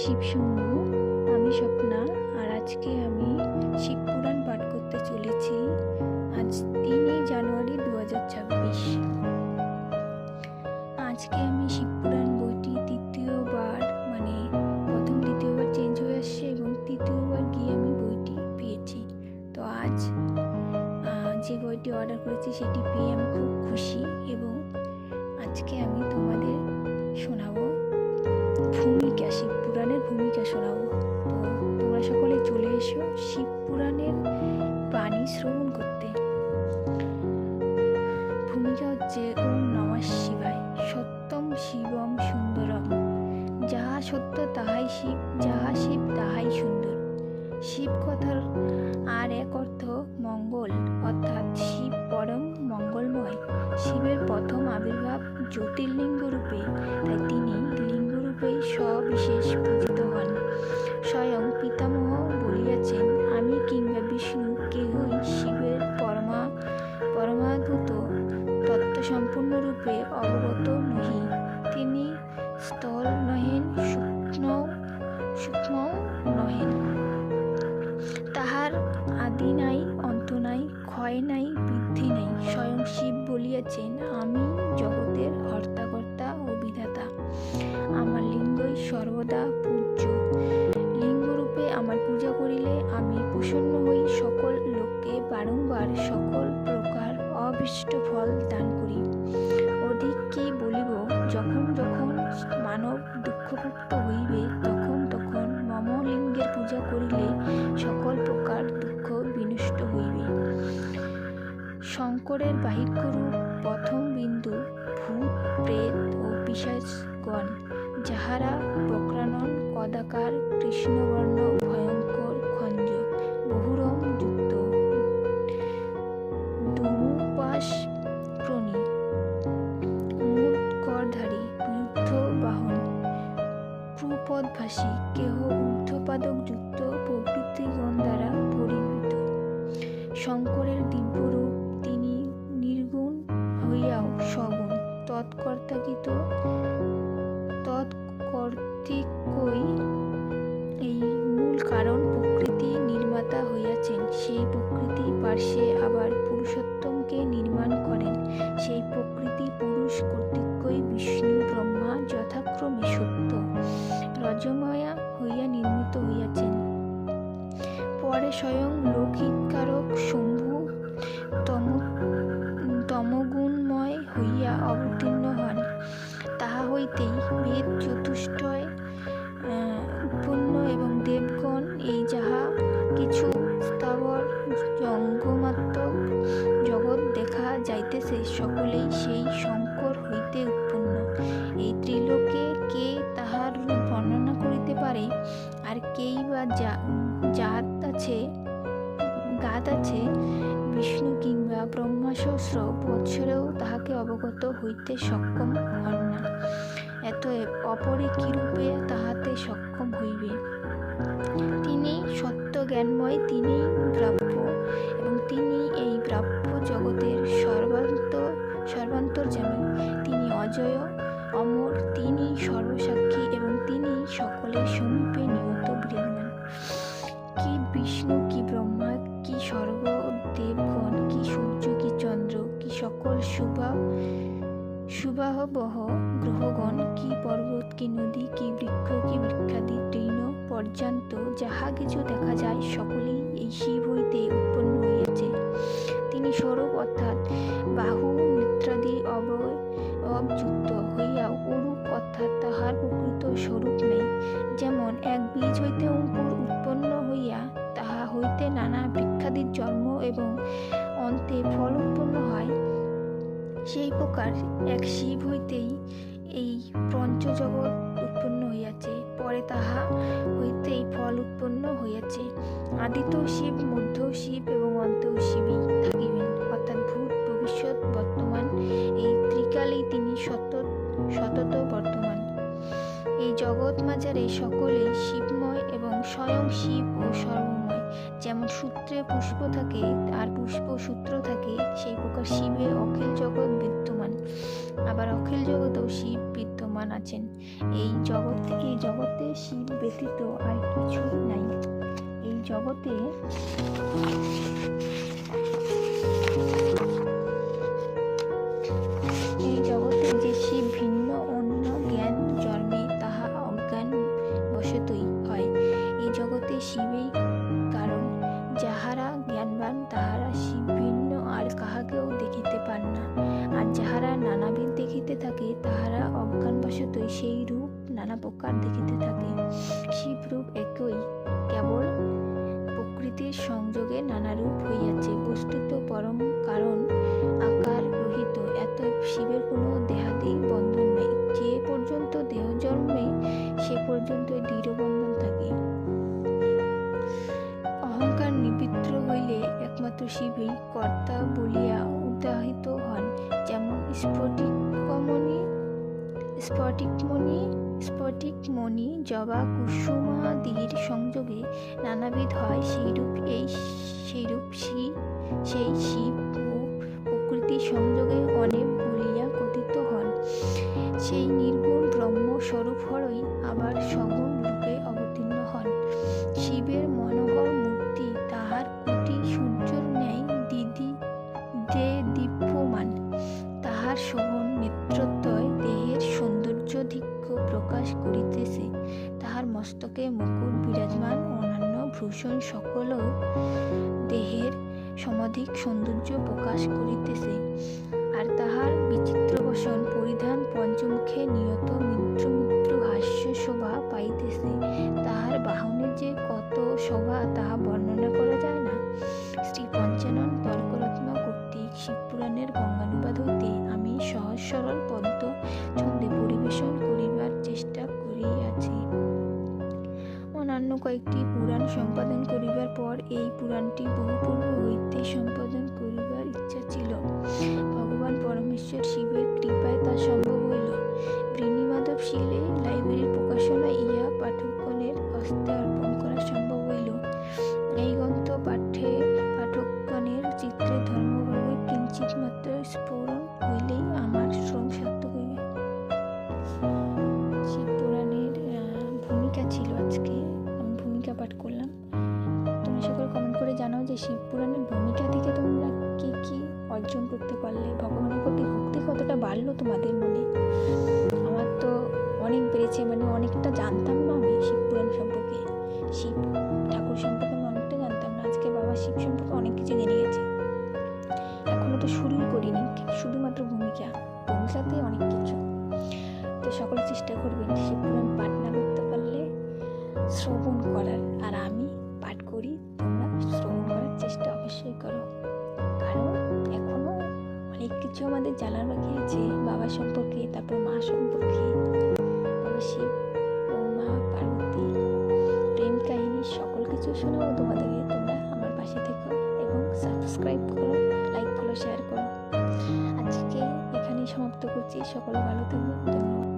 শিবশম্ভু। আমি স্বপ্না, আর আজকে আমি শিবপুরাণ পাঠ করতে চলেছি। আজ 3 জানুয়ারি 2026। আজকে আমি শিবপুরাণ বইটি তৃতীয়বার, প্রথম দ্বিতীয়বার চেঞ্জ হয়ে আসছে এবং তৃতীয়বার গিয়ে আমি বইটি পেয়েছি। তো আজ যে বইটি অর্ডার করেছি সেটি পেয়ে আমি খুব খুশি এবং আজকে আমি তোমাদের শোনাবো ভূমিকা, শিবপুরাণের ভূমিকা শোনাবো। তো তোমরা সকলে চলে এসো শিবপুরাণের বাণী শ্রবণ করতে। ভূমিকা হচ্ছে ওম নমঃ শিবায়। সত্যম শিবম সুন্দরম, যাহা সত্য তাহাই শিব, যাহা শিব তাহাই সুন্দর। শিব কথার আর এক অর্থ মঙ্গল, অর্থাৎ শিব পরম মঙ্গলময়। শিবের প্রথম আবির্ভাব জ্যোতির্লিঙ্গ রূপে, তাই তিনি লিঙ্গরূপেই সবিশেষ পূজিত হন। স্বয়ং পিতামহ বলিয়াছেন, আমি কিংবা বিষ্ণু কেহই শিবের পরমাদ্ভুত তত্ত্বসম্পূর্ণ রূপে অবগত নহি। তিনি স্থূল নহেন, সূক্ষ্ম নহেন। তাহার আদি নাই, অন্ত নাই, ক্ষয় নাই, বৃদ্ধি নাই। স্বয়ং শিব বলিয়াছেন, আমি জগতের হর্তাকর্তা ও বিধাতা। আমার লিঙ্গই সর্বদা পূজ্য। লিঙ্গরূপে আমার পূজা করিলে আমি প্রসন্ন হই, সকল লোককে বারংবার সকল প্রকার অভীষ্ট ফল দান করি। অধিক কি বলিব, যখন যখন মানব দুঃখভুক্ত হইবে, তখন তখন মম লিঙ্গের পূজা করিলে সকল প্রকার দুঃখ বিনষ্ট হইবে। শঙ্করের বাহিক্যরূপ প্রথম বিন্দু ভূত, প্রেত ও পিশাচগণ, যাহারা বক্রানন কদাকার, কৃষ্ণবর্ণ ভয়ঙ্কর খঞ্জ, বহুরম যুক্ত, ধনুপাশ প্রণী, মূঢ় করধারী, বিরুদ্ধ বাহন, ক্রুপদভাসী, কেহ ঊর্ধ্বপাদক যুক্ত প্রভৃতিগণ দ্বারা পরিবৃত। শঙ্করের দিব্যরূপ, তিনি নির্গুণ হইয়াও সগুণ, তৎকর্তৃকই এই মূল কারণ প্রকৃতি নির্মাতা হইয়াছেন। সেই প্রকৃতি পার্শ্বে আবার পুরুষোত্তমকে নির্মাণ করেন। সেই প্রকৃতি পুরুষ কর্তৃকই বিষ্ণু ব্রহ্মা যথাক্রমে সত্য রজময়া হইয়া নির্মিত হইয়াছেন। পরে স্বয়ং লোকহিতকারক শম্ভু তমগুণময় হইয়া অবতীর্ণ হন। তাহা হইতেই বেদ চতুষ্টয় উৎপন্ন এবং দেবগণ এই যাহা কিছু স্থাবর জঙ্গমাত্মক জগৎ দেখা যাইতেছে, সকলেই সেই শঙ্কর হইতে উৎপন্ন। এই ত্রিলোকে কে তাহার রূপ বর্ণনা করিতে পারে, আর কেই বা গাত আছে বিষ্ণু কিংবা ব্রহ্মা সহস্র বৎসরেও তাহাকে অবগত হইতে সক্ষম হন না। এতএব অপরে কিরূপে তাহাতে সক্ষম হইবে? তিনি সত্য জ্ঞানময়, তিনি ব্রাহ্ম এবং তিনি এই ব্রাহ্ম জগতের সর্বান্তর্যামী। তিনি অজয়, অমর, তিনি সর্বসাক্ষী এবং তিনি সকলের সমীপে নিয়ত বিরাজমান। কি বিষ্ণু, কি ব্রহ্মা, কি সর্ব দেবগণ, কি সূর্য, কি চন্দ্র, কি সকল সুবাহবহ গ্রহগণ, কি পর্বত, কি নদী, কি বৃক্ষ, কি বৃক্ষাদি তৃণ পর্যন্ত যাহা কিছু দেখা যায়, সকলেই এই শিব হইতে উৎপন্ন হইয়াছে। তিনি স্বরূপ অর্থাৎ বাহু, নেত্রাদি অবযুক্ত হইয়াও অরূপ, অর্থাৎ তাহার প্রকৃত স্বরূপ নেই। যেমন এক বীজ হইতে অঙ্কুর উৎপন্ন হইয়া তাহা হইতে নানা বৃক্ষাদির জন্ম এবং অন্তে ফল উৎপন্ন হয়, সেই প্রকার এক শিব হইতেই এই পঞ্চজগৎ উৎপন্ন হইয়াছে। পরে তাহা হইতেই ফল উৎপন্ন হইয়াছে। আদিতেও শিব, মধ্যেও শিব এবং অন্তেও শিবই থাকিবেন, অর্থাৎ ভূত, ভবিষ্যৎ, বর্তমান, এই ত্রিকালেই তিনি সতত বর্তমান। এই জগৎ মাঝারে সকলেই শিবময় এবং স্বয়ং শিব ও সর্বময়। যেমন সূত্রে পুষ্প থাকে আর পুষ্প সূত্র থাকে, সেই প্রকার শিবে অখিল জগৎ বিদ্যমান। আবার অখিল জগতেও শিব বিদ্যমান আছেন। এই জগতে শিব ব্যতীত আর কিছুই নাই। এই জগতে যে শিব ভিন্ন অন্য জ্ঞান জন্মে তাহা অজ্ঞান বশতই হয়। এই জগতে শিবেই কারণ, যাহারা জ্ঞানবান তাহারা শিব ভিন্ন আর কাহাকেও দেখিতে পান না। আর যাহারা নানাবিধ দেখিতে থাকে তাহারা অজ্ঞানবশতই সেই রূপ নানা প্রকার দেখিতে থাকে। শিব রূপ একই, কেবল প্রকৃতির সংযোগে নানা রূপ হইয়াছে। বস্তুত পরম কারণ আকার রহিত, এতএব শিবের কোনো দেহাদি বন্ধন নাই। যে পর্যন্ত দেহ জন্মে সে পর্যন্ত দৃঢ় বন্ধন থাকে। অহংকার নিবৃত্ত হইলে একমাত্র শিবই কর্তা বলিয়া উদাহৃত হন। যেমন স্ফটিকমণি জবা কুসুমাদির সংযোগে নানাবিধ হয়, সেইরূপ সেই শিব ও প্রকৃতির সংযোগে অনেক বলিয়া কথিত হন। সেই নির্গুণ ব্রহ্ম স্বরূপ হরই আবার সগুণ রূপে অবতীর্ণ হন। শিবের মনোহর মূর্তি তাহার কোটি সূর্যের ন্যায় দীপ্যমান। তাহার শোভন নেত্রদ্বয় দেহের সৌন্দর্যাধিক্য প্রকাশ করিতেছে। তাহার মস্তকে মুকুট বিরাজমান, অন্যান্য ভূষণ সকলও দেহের সমধিক সৌন্দর্য প্রকাশ করিতেছে। আর তাহার বিচিত্র বসন পরিধান পঞ্চমুখে নিয়ত মিত্র হাস্য শোভা পাইতেছে। তাহার বাহনের যে কত শোভা তাহা বর্ণনা করা যায় না। শ্রী পঞ্চানন তর্করত্ন কর্তৃক শিবপুরাণের গঙ্গানুবাদ হইতে আমি সহজ সরল পদ্য ছন্দে পরিবেশন করিবার চেষ্টা করিয়াছি। অন্যান্য কয়েকটি পুরাণ সম্পাদন করিবার পর এই পুরাণটি বহু পূর্ব হইতে সম্পাদন করিবার ইচ্ছা ছিল। ভগবান পরমেশ্বর শিবের কৃপায় তা সম্ভব হইল। বৃন্নিমাধব শীলে লাইব্রেরির প্রকাশনা ইহা পাঠকগণের হস্তে অর্পণ করা সম্ভব হইল। এই গ্রন্থ পাঠকগণের চিত্রে ধর্মভাবের কিঞ্চিৎ মাত্র স্ফুরণ হইলেই আমার শ্রম সার্থক হইবে। শিব পুরাণের ভূমিকা ছিল আজকে, আমি ভূমিকা পাঠ করলাম। তোমরা সকল কমেন্ট করে জানাও যে শিব পুরাণের ভূমিকা থেকে তোমরা কি কি অর্জন করতে পারলে, ভগবানের প্রতি ভক্তি কতটা বাড়লো তোমাদের মনে। আমার তো অনেক বেড়েছে, মানে অনেকটা জানতাম না আমি শিব পুরাণ সম্পর্কে, শিব ঠাকুর সম্পর্কে আমি অনেকটা জানতাম না। আজকে বাবা শিব সম্পর্কে অনেক কিছু জেনে গেছে। এখনো তো শুরুই করিনি, শুধুমাত্র ভূমিকাতে অনেক কিছু। তো সকলে চেষ্টা করবেন শিব পুরাণ পাঠ না করতে পারলে শ্রবণ করার, আর আমি পাঠ করি, তোমরা শ্রবণ করার চেষ্টা অবশ্যই করো। কারণ এখনো অনেক কিছু আমাদের জানার বাকি আছে বাবা সম্পর্কে, তারপর মা সম্পর্কে, বাবা শিব ও মা পার্বতী প্রেম কাহিনী সকল কিছু শোনাবো তোমাদেরকে। তোমরা আমার পাশে থেকো এবং সাবস্ক্রাইব করো, লাইক, ফলো, শেয়ার করো। আজকে এখানেই সমাপ্ত করছি। সকলে ভালো থাকবেন, ধন্যবাদ।